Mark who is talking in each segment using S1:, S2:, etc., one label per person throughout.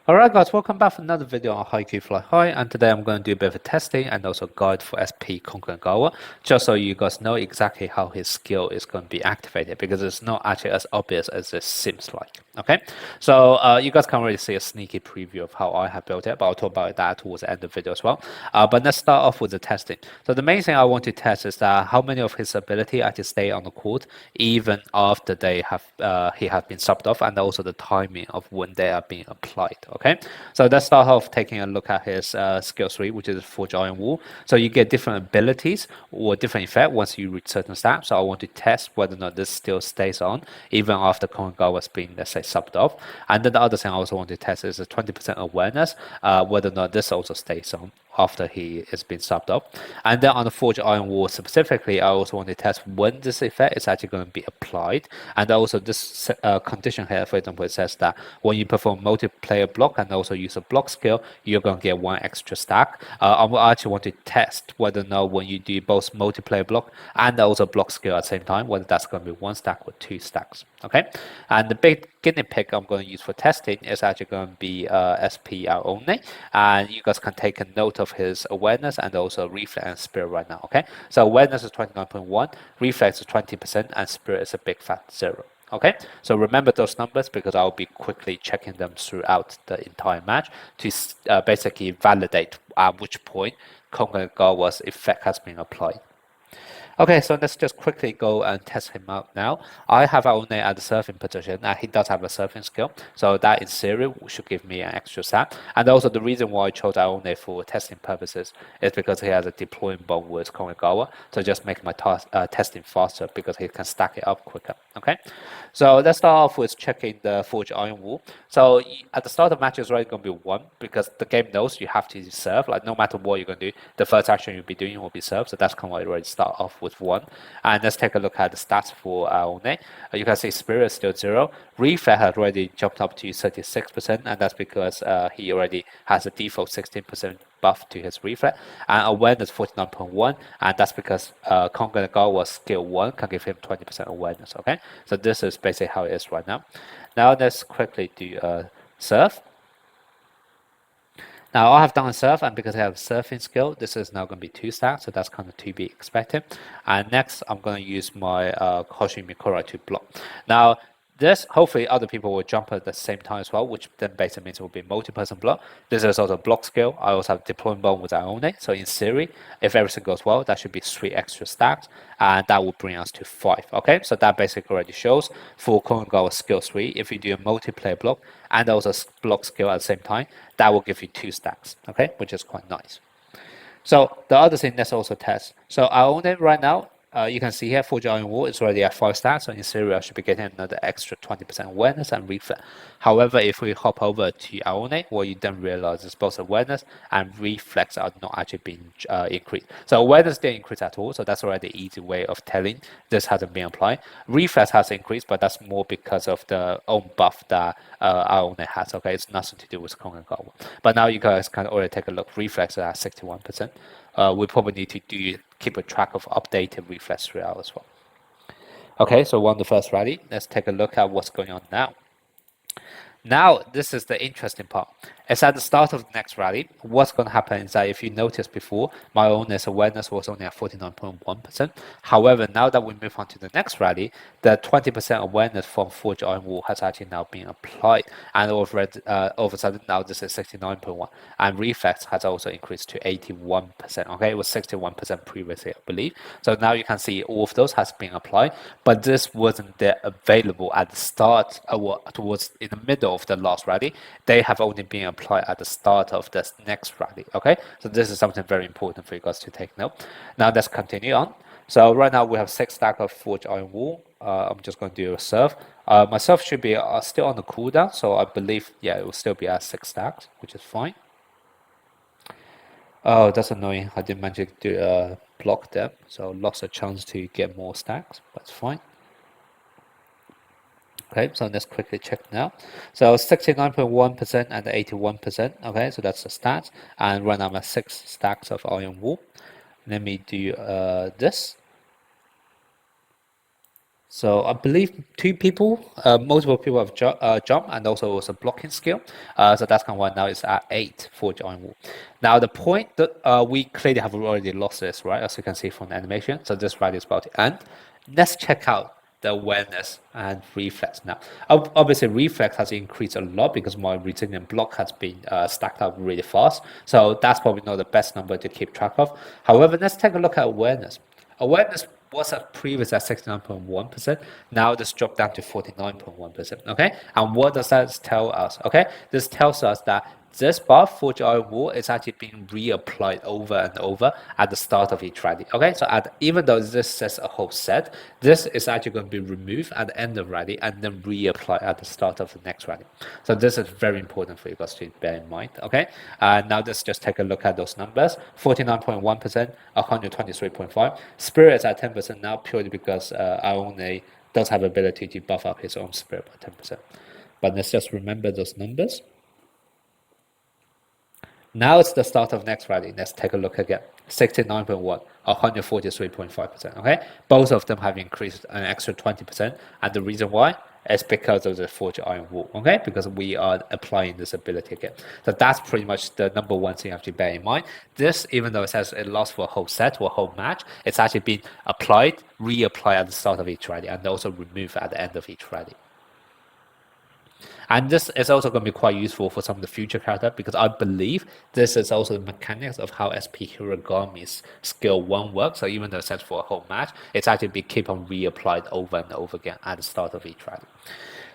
S1: Alright guys, welcome back for another video on HAIKYU Fly High, and today I'm going to do a bit of a testing and also guide for SP Koganegawa, just so you guys know exactly how his skill is going to be activated, because it's not actually as obvious as it seems like. Okay, so you guys can already see a sneaky preview of how I have built it, but I'll talk about that towards the end of the video as well. But let's start off with the testing. So the main thing I want to test is that how many of his ability actually stay on the court even after he have been subbed off, and also the timing of when they are being applied. Okay, so let's start off taking a look at his skill 3, which is Forge Iron Wall. So you get different abilities or different effect once you reach certain stats. So I want to test whether or not this still stays on even after Koganegawa's been, let's say, subbed off. And then the other thing I also want to test is a 20% awareness, whether or not this also stays on after he is being subbed off. And then on the Forge Iron Wall specifically, I also want to test when this effect is actually going to be applied. And also this condition here, for example, it says that when you perform multiplayer block and also use a block skill, you're going to get 1 extra stack. I actually want to test whether or not when you do both multiplayer block and also block skill at the same time, whether that's going to be 1 stack or 2 stacks. Okay, and the big guinea pig I'm going to use for testing is actually going to be SP only, and you guys can take a note of his awareness and also reflex and spirit right now. Okay, so awareness is 29.1, reflex is 20%, and spirit is a big fat 0. Okay, so remember those numbers because I'll be quickly checking them throughout the entire match to basically validate at which point Koganegawa's effect has been applied. Okay, so let's just quickly go and test him out now. I have Aone at the surfing position, and he does have a surfing skill, so that in theory should give me an extra stat. And also the reason why I chose Aone for testing purposes is because he has a deploying bomb with Koganegawa, so just make my testing faster because he can stack it up quicker. Okay, so let's start off with checking the Forge Iron Wall. So at the start of the match is already going to be 1 because the game knows you have to serve. Like no matter what you're going to do, the first action you'll be doing will be serve. So that's kind of why I already start off with 1. And let's take a look at the stats for Aone. You can see Spirit is still 0. Reflex has already jumped up to 36%, and that's because he already has a default 16% buff to his reflex, and awareness 49.1, and that's because Koganegawa's skill 1 can give him 20% awareness. Okay, so this is basically how it is right now. Now let's quickly do surf. Now I have done a surf, and because I have a surfing skill, this is now going to be 2 stacks, so that's kind of to be expected. And next, I'm going to use my Hoshi Mikura to block. Now, this, hopefully other people will jump at the same time as well, which then basically means it will be multi-person block. This is also a block skill. I also have deploying bomb with Aone. So in theory, if everything goes well, that should be 3 extra stacks, and that will bring us to 5. Okay, so that basically already shows for Koganegawa skill 3, if you do a multiplayer block and also block skill at the same time, that will give you 2 stacks. Okay, which is quite nice. So the other thing, let's also test. So Aone right now, you can see here, Forge Iron Wall is already at 5 stacks, so in theory I should be getting another extra 20% awareness and reflex. However, if we hop over to Aone, what you then realize is both awareness and reflex are not actually being increased. So awareness didn't increase at all, so that's already the easy way of telling this hasn't been applied. Reflex has increased, but that's more because of the own buff that Aone has. Okay, it's nothing to do with Koganegawa. But now you guys can already take a look. Reflex is at 61%. We probably need to keep a track of updated reflex throughout as well. Okay, so won the first rally. Let's take a look at what's going on now. Now, this is the interesting part. It's at the start of the next rally. What's going to happen is that if you noticed before, my awareness was only at 49.1%. However, now that we move on to the next rally, the 20% awareness from Forge Iron Wall has actually now been applied. And all of a sudden, now this is 69.1. And reflex has also increased to 81%. Okay, it was 61% previously, I believe. So now you can see all of those has been applied. But this wasn't there available at the start, towards in the middle of the last rally. They have only been applied at the start of this next rally. Okay, so this is something very important for you guys to take note. Now let's continue on. So right now we have 6 stacks of Forge Iron Wall. I'm just going to do a surf. My surf should be still on the cooldown, so I believe, yeah, it will still be at 6 stacks, which is fine. Oh, that's annoying. I didn't manage to do a block there, so lost a chance to get more stacks. That's fine. Okay, so let's quickly check now. So 69.1% and 81%. Okay, so that's the stats. And right now I'm at 6 stacks of Iron Wool. Let me do this. So I believe two people, multiple people have jumped, and also was a blocking skill. So that's kind of why now it's at 8 for Giant Wall. Now the point that we clearly have already lost this, right? As you can see from the animation. So this rally is about to end. Let's check out the awareness and reflex now. Obviously, reflex has increased a lot because my resilient block has been stacked up really fast. So that's probably not the best number to keep track of. However, let's take a look at awareness. Awareness was at previous at 69.1%. Now this dropped down to 49.1%. Okay, and what does that tell us? Okay, this tells us that this buff for Giant Wall is actually being reapplied over and over at the start of each rally. Okay, so even though this says a whole set, this is actually going to be removed at the end of rally and then reapplied at the start of the next rally. So this is very important for you guys to bear in mind. Okay, now let's just take a look at those numbers: 49.1%, 123.5. Spirits at 10% now, purely because Aone does have ability to buff up his own spirit by 10%. But let's just remember those numbers. Now it's the start of next rally. Let's take a look again. 69.1, 143.5%. Okay, both of them have increased an extra 20%, and the reason why is because of the Forge Iron Wall. Okay, because we are applying this ability again. So that's pretty much the number one thing you have to bear in mind. This, even though it says it lasts for a whole set or a whole match, it's actually been applied, reapplied at the start of each rally, and also removed at the end of each rally. And this is also going to be quite useful for some of the future characters because I believe this is also the mechanics of how SP Hiragami's skill 1 works. So even though it's set for a whole match, it's actually be keep on reapplied over and over again at the start of each rally.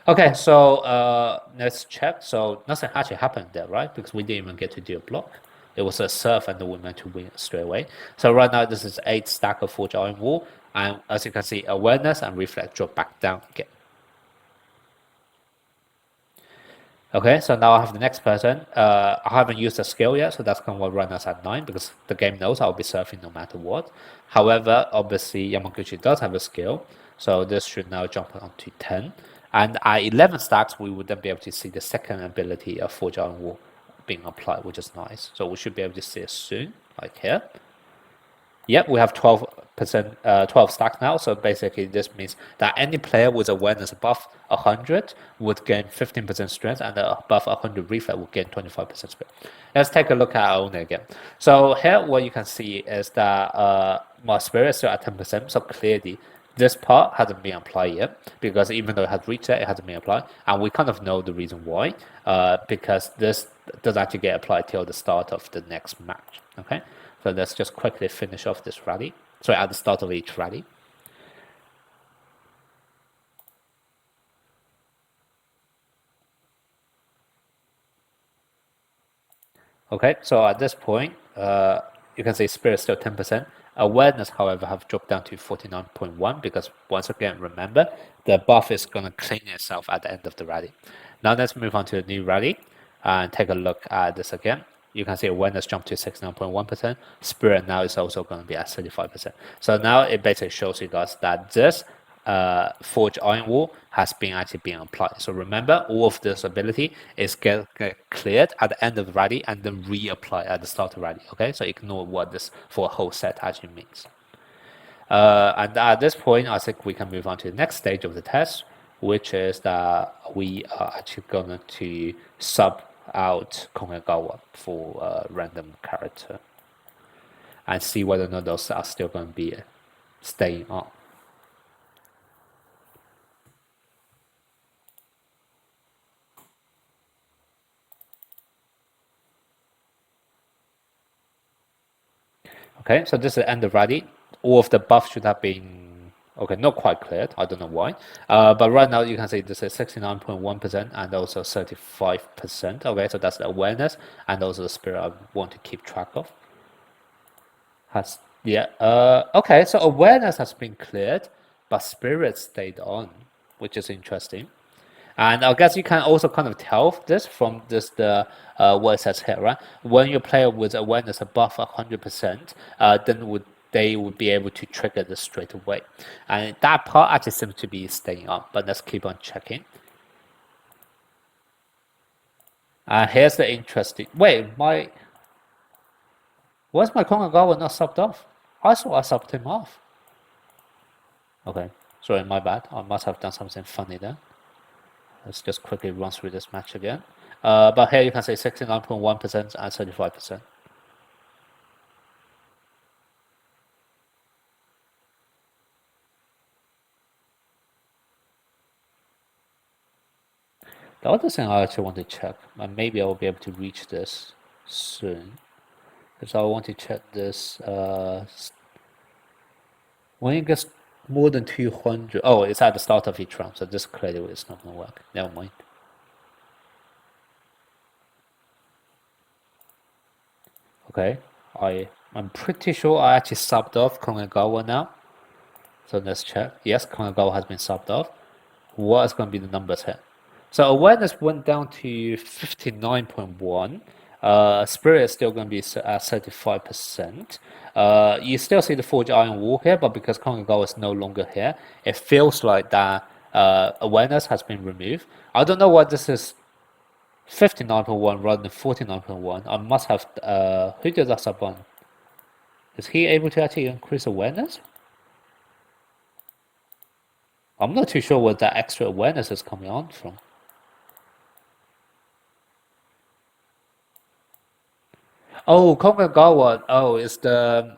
S1: Okay, so let's check. So nothing actually happened there, right? Because we didn't even get to do a block. It was a surf and we meant to win straight away. So right now this is 8 stack of Forge Iron Wall. And as you can see, awareness and reflex drop back down again. Okay, so now I have the next person. I haven't used the skill yet, so that's going to run us at 9 because the game knows I'll be surfing no matter what. However, obviously Yamaguchi does have a skill, so this should now jump on to 10. And at 11 stacks, we would then be able to see the second ability of Forge Iron Wall being applied, which is nice. So we should be able to see it soon, like here. Yep, we have 12 stacks now. So basically, this means that any player with awareness above 100 would gain 15% strength, and above 100 reflex would gain 25% strength. Let's take a look at our own again. So here, what you can see is that my spirit is still at 10%. So clearly, this part hasn't been applied yet because even though it has reached it hasn't been applied, and we kind of know the reason why. Because this doesn't actually get applied till the start of the next match. Okay. So let's just quickly finish off this rally. Sorry, at the start of each rally. Okay, so at this point, you can see spirit still 10%. Awareness, however, have dropped down to 49.1 because once again, remember, the buff is going to clean itself at the end of the rally. Now let's move on to the new rally and take a look at this again. You can see awareness jumped to 69.1%. Spirit now is also going to be at 35%. So now it basically shows you guys that this Forge Iron Wall has been actually being applied. So remember, all of this ability is get cleared at the end of the rally and then reapplied at the start of the rally. Okay, so ignore what this for a whole set actually means. And at this point, I think we can move on to the next stage of the test, which is that we are actually going to sub out Koganegawa for a random character and see whether or not those are still going to be staying on. Okay, so this is the end of rally. All of the buffs should have been, okay, not quite cleared. I don't know why. But right now you can see this is 69.1% and also 35%. Okay, so that's the awareness and also the spirit I want to keep track of. Okay, so awareness has been cleared, but spirit stayed on, which is interesting. And I guess you can also kind of tell this from this what it says here, right? When you play with awareness above 100%, then they would be able to trigger this straight away. And that part actually seems to be staying on, but let's keep on checking. Here's the interesting. Wait, where's my Koganegawa not subbed off? I thought I subbed him off. Okay, Sorry, my bad. I must have done something funny there. Let's just quickly run through this match again. But here you can say 69.1% and 35%. The other thing I actually want to check, and maybe I will be able to reach this soon, because I want to check this. When it gets more than 200, oh, it's at the start of each round, so this clearly is not going to work. Never mind. Okay, I'm pretty sure I actually subbed off Koganegawa now. So let's check. Yes, Koganegawa has been subbed off. What is going to be the numbers here? So awareness went down to 59.1. Spirit is still going to be at 35%. You still see the Forge Iron Wall here, but because Koganegawa is no longer here, it feels like that awareness has been removed. I don't know why this is 59.1 rather than 49.1. I must have. Who did that sub on? Is he able to actually increase awareness? I'm not too sure where that extra awareness is coming on from. Oh, Kogawa. Oh, it's the.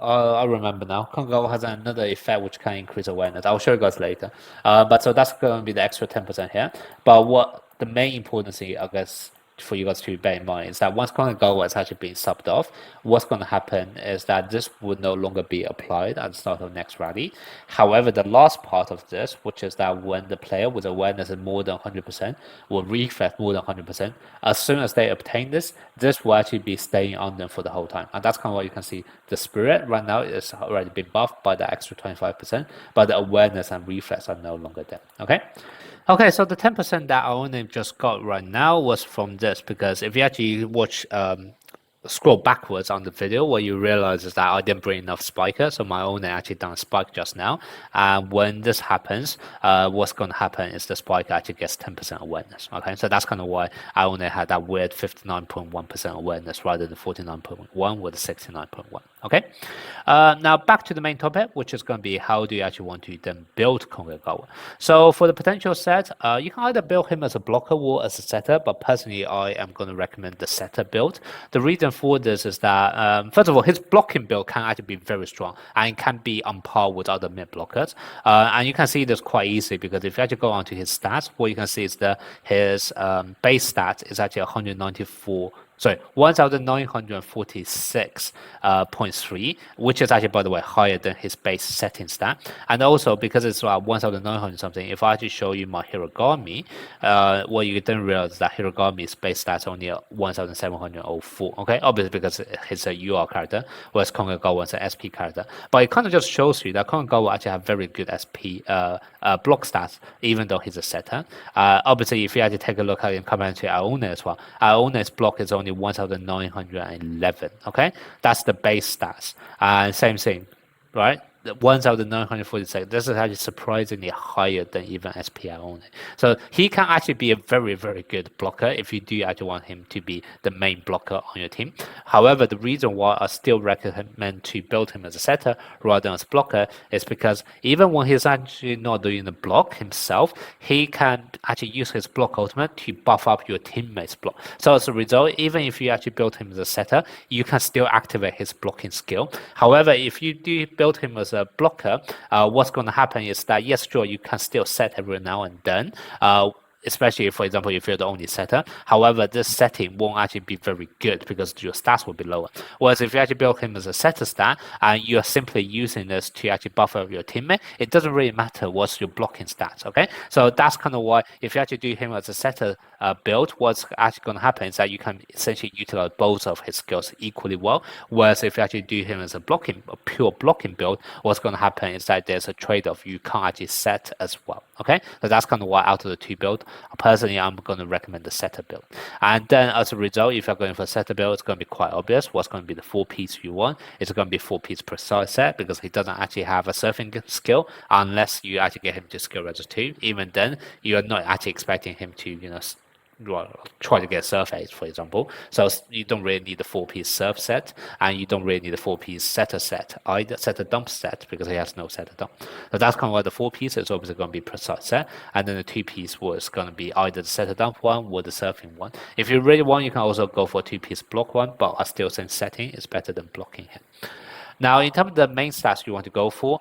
S1: I remember now. Kogawa has another effect which can increase awareness. I'll show you guys later. But so that's going to be the extra 10% here. But what the main important thing, I guess, for you guys to bear in mind is that once Kogawa is actually being subbed off, what's going to happen is that this would no longer be applied at the start of next rally. However, the last part of this, which is that when the player with awareness is more than 100% will refresh more than 100%, as soon as they obtain this, this will actually be staying on them for the whole time. And that's kind of what you can see. The spirit right now is already been buffed by the extra 25%, but the awareness and reflex are no longer there. Okay. Okay, so the 10% that I only just got right now was from this, because if you actually watch scroll backwards on the video, what you realize is that I didn't bring enough spiker, so my owner actually done a spike just now. And when this happens, what's going to happen is the spiker actually gets 10% awareness. Okay, so that's kind of why I only had that weird 59.1% awareness rather than 49.1 with 69.1. Okay, now back to the main topic, which is going to be how do you actually want to then build Koganegawa. So for the potential set, you can either build him as a blocker or as a setter, but personally I am going to recommend the setter build. The reason for this is that, first of all, his blocking build can actually be very strong and can be on par with other mid blockers. And you can see this quite easily because if you actually go onto his stats, what you can see is that his base stat is actually 194. Sorry, 1946.3, which is actually, by the way, higher than his base setting stat. And also, because it's 1900 something, if I actually show you my Hiragami, what you then realize is that Hiragami's base stat is only 1704. Okay, obviously because he's a UR character, whereas Koganegawa is an SP character. But it kind of just shows you that Koganegawa actually have very good SP block stats, even though he's a setter. Obviously, if you actually take a look at him compared to Aone as well, Aone's block is only 1911. Okay, that's the base stats. Same thing, right? 1946. This is actually surprisingly higher than even SPI only. So he can actually be a very, very good blocker if you do actually want him to be the main blocker on your team. However, the reason why I still recommend to build him as a setter rather than as a blocker is because even when he's actually not doing the block himself, he can actually use his block ultimate to buff up your teammates' block. So as a result, even if you actually build him as a setter, you can still activate his blocking skill. However, if you do build him as a blocker, what's going to happen is that, yes, sure, you can still set every now and then, especially, for example, if you're the only setter. However, this setting won't actually be very good because your stats will be lower. Whereas if you actually build him as a setter stat and you're simply using this to actually buff up your teammate, it doesn't really matter what's your blocking stats, okay? So that's kind of why if you actually do him as a setter build, what's actually going to happen is that you can essentially utilize both of his skills equally well. Whereas if you actually do him as a pure blocking build, what's going to happen is that there's a trade-off. You can't actually set as well, okay? So that's kind of why out of the two builds, personally, I'm going to recommend the setter build. And then as a result, if you're going for a setter build, it's going to be quite obvious what's going to be the 4-piece you want. It's going to be 4-piece precise set because he doesn't actually have a surfing skill unless you actually get him to skill register 2. Even then, you're not actually expecting him to, try to get serve ace, for example. So you don't really need a 4-piece serve set, and you don't really need a 4-piece setter set, either setter dump set, because he has no setter dump. So that's kind of why the 4-piece is obviously going to be precise set, and then the 2-piece was going to be either the setter dump one or the surfing one. If you really want, you can also go for a 2-piece block one, but I still think setting is better than blocking him. Now, in terms of the main stats you want to go for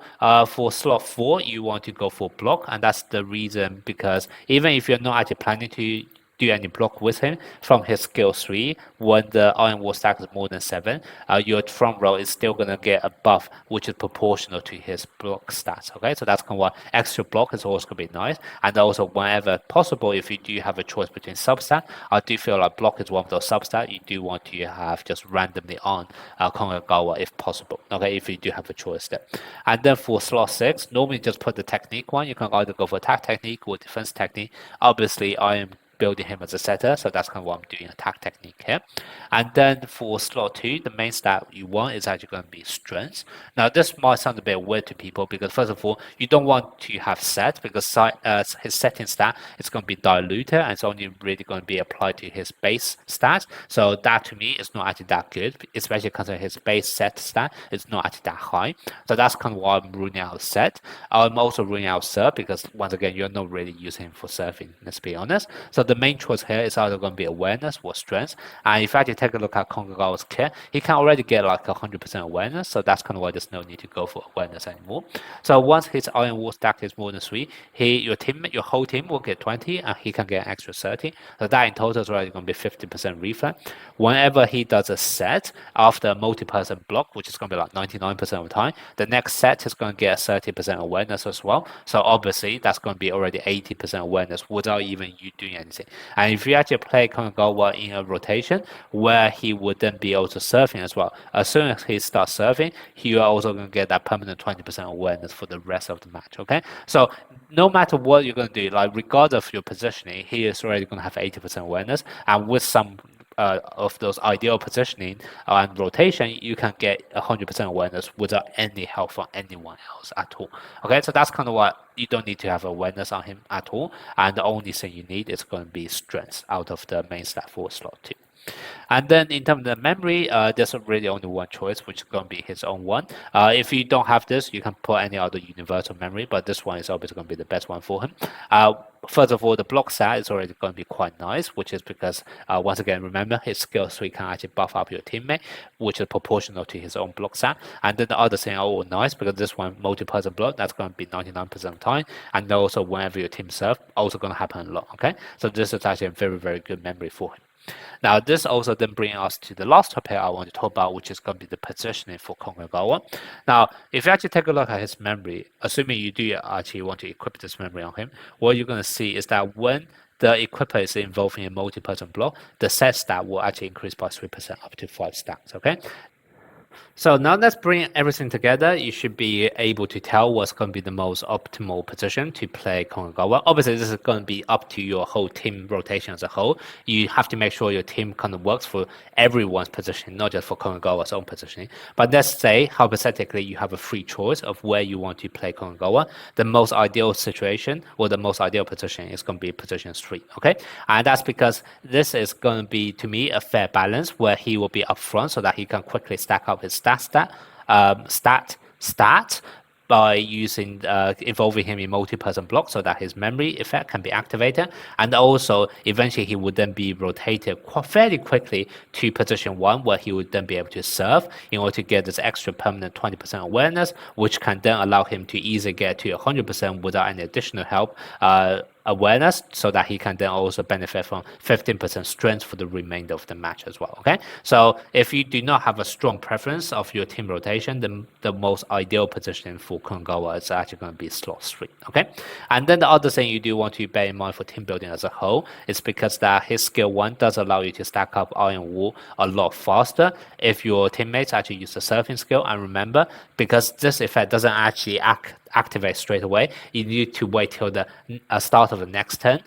S1: slot 4, you want to go for block, and that's the reason because even if you're not actually planning to do any block with him from his skill 3, when the Iron Wall stack is more than 7, your front row is still going to get a buff which is proportional to his block stats. Okay, so that's kind of why extra block is always going to be nice. And also, whenever possible, if you do have a choice between substat, I do feel like block is one of those substats you do want to have just randomly on Koganegawa if possible. Okay, if you do have a choice there. And then for slot 6, normally just put the technique one. You can either go for attack technique or defense technique. Obviously, I am building him as a setter, so that's kind of what I'm doing, attack technique here. And then for slot 2, the main stat you want is actually going to be strength. Now this might sound a bit weird to people because first of all, you don't want to have set because his setting stat is going to be diluted and it's only really going to be applied to his base stat. So that to me is not actually that good, especially considering his base set stat is not actually that high. So that's kind of why I'm ruling out set. I'm also ruling out serve because once again, you're not really using him for surfing, let's be honest. So the main choice here is either going to be awareness or strength. And if I actually take a look at Koganegawa's kit, he can already get like 100% awareness. So that's kind of why there's no need to go for awareness anymore. So once his Iron Wall stack is more than 3, your whole team will get 20 and he can get an extra 30. So that in total is already going to be 50% refund. Whenever he does a set after a multi-person block, which is going to be like 99% of the time, the next set is going to get a 30% awareness as well. So obviously that's going to be already 80% awareness without even you doing anything. And if you actually play Koganegawa in a rotation where he would then be able to surfing as well, as soon as he starts surfing, you are also going to get that permanent 20% awareness for the rest of the match. Okay, so no matter what you're going to do, like regardless of your positioning, he is already going to have 80% awareness, and with some of those ideal positioning and rotation, you can get 100% awareness without any help from anyone else at all. Okay, so that's kind of why you don't need to have awareness on him at all, and the only thing you need is going to be strength out of the main stat for slot 2. And then in terms of the memory, there's really only one choice, which is going to be his own one. If you don't have this, you can put any other universal memory, but this one is obviously going to be the best one for him. First of all, the block stat is already going to be quite nice, which is because, once again, remember, his skill 3 can actually buff up your teammate, which is proportional to his own block stat. And then the other thing, oh, nice, because this one, multi-person block, that's going to be 99% of the time. And also, whenever your team serve, also going to happen a lot, okay? So this is actually a very, very good memory for him. Now, this also then brings us to the last topic I want to talk about, which is going to be the positioning for Koganegawa. Now, if you actually take a look at his memory, assuming you do actually want to equip this memory on him, what you're going to see is that when the equipper is involved in a multi-person block, the set stat will actually increase by 3% up to 5 stacks, okay? So now let's bring everything together. You should be able to tell what's going to be the most optimal position to play Koganegawa. Obviously, this is going to be up to your whole team rotation as a whole. You have to make sure your team kind of works for everyone's positioning, not just for Koganegawa's own positioning. But let's say, hypothetically, you have a free choice of where you want to play Koganegawa. The most ideal situation or the most ideal position is going to be position 3, okay? And that's because this is going to be, to me, a fair balance where he will be up front so that he can quickly stack up his stat by using involving him in multi-person block so that his memory effect can be activated, and also eventually he would then be rotated fairly quickly to position 1 where he would then be able to serve in order to get this extra permanent 20% awareness, which can then allow him to easily get to 100% without any additional help awareness, so that he can then also benefit from 15% strength for the remainder of the match as well. Okay, so if you do not have a strong preference of your team rotation, then the most ideal position for Koganegawa is actually going to be slot 3. Okay, and then the other thing you do want to bear in mind for team building as a whole is because that his skill 1 does allow you to stack up Iron Wall a lot faster if your teammates actually use the surfing skill. And remember, because this effect doesn't actually activate straight away. You need to wait till the start of the next turn,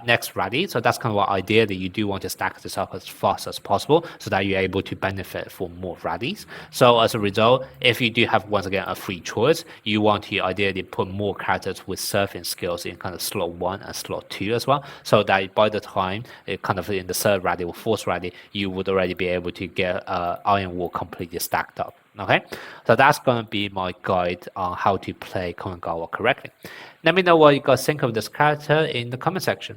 S1: next rally. So that's kind of what ideally you do want to stack this up as fast as possible so that you're able to benefit from more rallies. So as a result, if you do have, once again, a free choice, you want to ideally put more characters with surfing skills in kind of slot 1 and slot 2 as well, so that by the time it kind of in the third rally or fourth rally, you would already be able to get Iron Wall completely stacked up. Okay, so that's going to be my guide on how to play Koganegawa correctly. Let me know what you guys think of this character in the comment section.